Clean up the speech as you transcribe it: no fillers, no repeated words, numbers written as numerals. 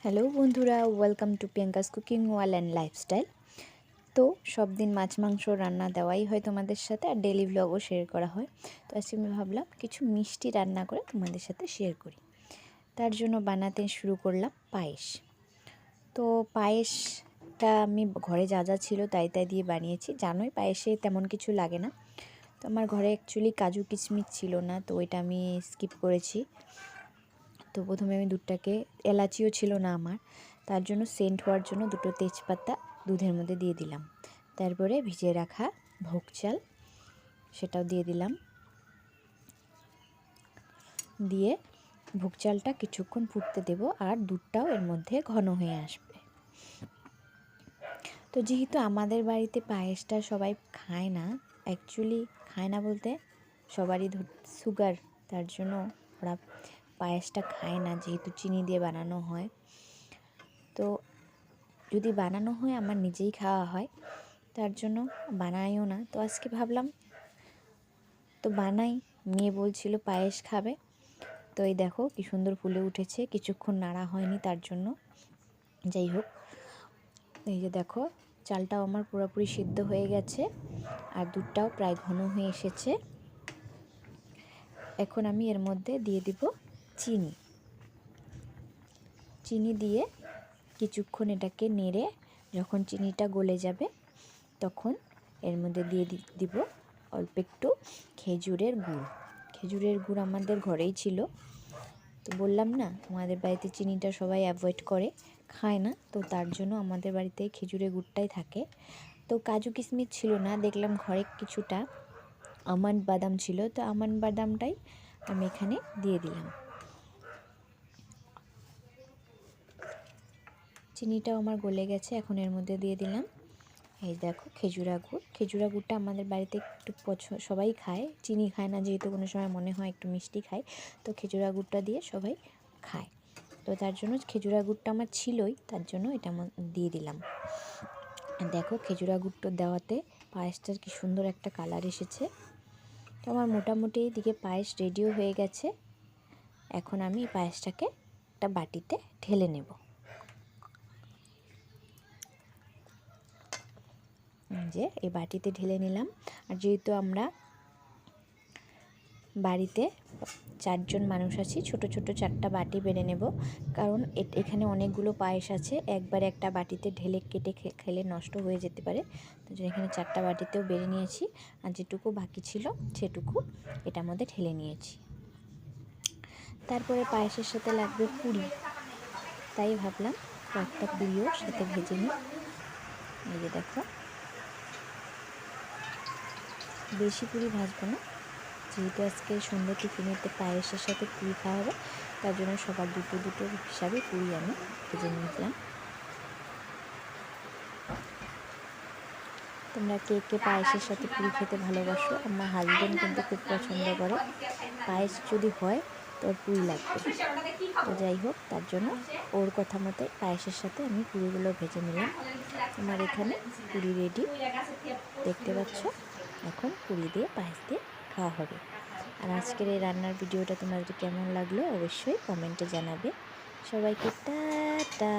Hello বন্ধুরা, welcome to Priyanka's cooking wall and lifestyle. তো সব দিন মাছ মাংস রান্না দেওয়াই হয় তোমাদের সাথে, আর ডেলি ব্লগও শেয়ার করা হয়। তো আজকে আমি ভাবলাম কিছু মিষ্টি রান্না করে তোমাদের সাথে শেয়ার করি। তার জন্য বানাতে শুরু করলাম পায়েস। তো পায়েসটা আমি ঘরে যা যা ছিল তাই দিয়ে বানিয়েছি। জানোই পায়েসে তেমন কিছু লাগে না। তো আমার ঘরে অ্যাকচুয়ালি কাজু কিশমিশ ছিল না, তো ওইটা আমি স্কিপ করেছি। তো প্রথমে আমি দুধটাকে, এলাচিও ছিল না আমার, তার জন্য সেন্ট হওয়ার জন্য দুটো তেজপাতা দুধের মধ্যে দিয়ে দিলাম। তারপরে ভিজিয়ে রাখা ভোগ চাল সেটাও দিয়ে দিলাম। দিয়ে ভোগ চালটা কিছুক্ষণ ফুটতে দেব, আর দুধটাও এর মধ্যে ঘন হয়ে আসবে। তো যেহেতু আমাদের বাড়িতে পায়েসটা সবাই খায় না, অ্যাকচুয়ালি খায় না বলতে সবারই সুগার, তার জন্য ওরা পায়েসটা খায় না, যেহেতু চিনি দিয়ে বানানো হয়। তো যদি বানানো হয় আমার নিজেই খাওয়া হয়, তার জন্য বানাইও না। তো আজকে ভাবলাম তো বানাই, মেয়ে বলছিল পায়েস খাবে। তো এই দেখো কি সুন্দর ফুলে উঠেছে, কিছুক্ষণ নাড়া হয়নি তার জন্য। যাই হোক, এই যে দেখো চালটাও আমার পুরোপুরি সিদ্ধ হয়ে গেছে, আর দুধটাও প্রায় ঘন হয়ে এসেছে। এখন আমি এর মধ্যে দিয়ে দিব চিনি। চিনি দিয়ে কিছুক্ষণ এটাকে নেড়ে যখন চিনিটা গলে যাবে, তখন এর মধ্যে দিয়ে দিব অল্প একটু খেজুরের গুড়। খেজুরের গুড় আমাদের ঘরেই ছিল। তো বললাম না আমাদের বাড়িতে চিনিটা সবাই অ্যাভয়েড করে, খায় না, তো তার জন্য আমাদের বাড়িতে খেজুরের গুড়টাই থাকে। তো কাজু কিশমিশ ছিল না, দেখলাম ঘরে কিছুটা আমন্ড বাদাম ছিল, তো আমন্ড বাদামটাই আমি এখানে দিয়ে দিলাম। চিনিটাও আমার গলে গেছে, এখন এর মধ্যে দিয়ে দিলাম এই দেখো খেজুরা গুড়। খেজুরা গুড়টা আমাদের বাড়িতে একটু সবাই খায়, চিনি খায় না, যেহেতু কোনো সময় মনে হয় একটু মিষ্টি খায়, তো খেজুরা গুড়টা দিয়ে সবাই খায়। তো তার জন্য খেজুরা গুড়টা আমার ছিলই, তার জন্য এটা দিয়ে দিলাম। দেখো খেজুরা গুড়টা দেওয়াতে পায়েসটার কি সুন্দর একটা কালার এসেছে। তো আমার মোটামুটি এদিকে পায়েস রেডিও হয়ে গেছে। এখন আমি এই পায়েসটাকে একটা বাটিতে ঢেলে নেব। যে এই বাটিতে ঢেলে নিলাম। আর যেহেতু আমরা বাড়িতে 4 জন মানুষ আছি, ছোট ছোট 4টা বাটি বেড়ে নেব, কারণ এখানে অনেকগুলো পায়েস আছে, একবারে একটা বাটিতে ঢেলে কেটে খেলে নষ্ট হয়ে যেতে পারে। তো এখানে 4টা বাটিতেও বেড়ে নিয়েছি, আর যেটুকু বাকি ছিল সেটুকু এটার মধ্যে ঢেলে নিয়েছি। তারপরে পায়েসের সাথে লাগবে পুরি, তাই ভাবলাম কয়েকটা পুরিও সাথে ভেজে নিই। এই যে দেখো, বেশি পুরি ভাজবো না, যেহেতু আজকে সন্ধ্যা টিফিনেতে পায়েসের সাথে পুরি খাওয়া হবে, তার জন্য সবার দুটো দুটো হিসাবে পুরি আমি ভেজে নিয়েছিলাম। তোমরা কে কে পায়েসের সাথে পুরি খেতে ভালোবাসো? আমার হাজব্যান্ড কিন্তু খুব পছন্দ করে, পায়েস যদি হয় তো ওর পুরি লাগবে। তো যাই হোক, তার জন্য ওর কথা মতে পায়েসের সাথে আমি পুরিগুলো ভেজে নিলাম। আমার এখানে পুরি রেডি, দেখতে পাচ্ছ। এখন পুরি দিয়ে পায়েস দিয়ে খাওয়া হবে। আর আজকের এই রান্নার ভিডিওটা তোমাদের কেমন লাগলো অবশ্যই কমেন্টে জানাবে। সবাইকে টাটা।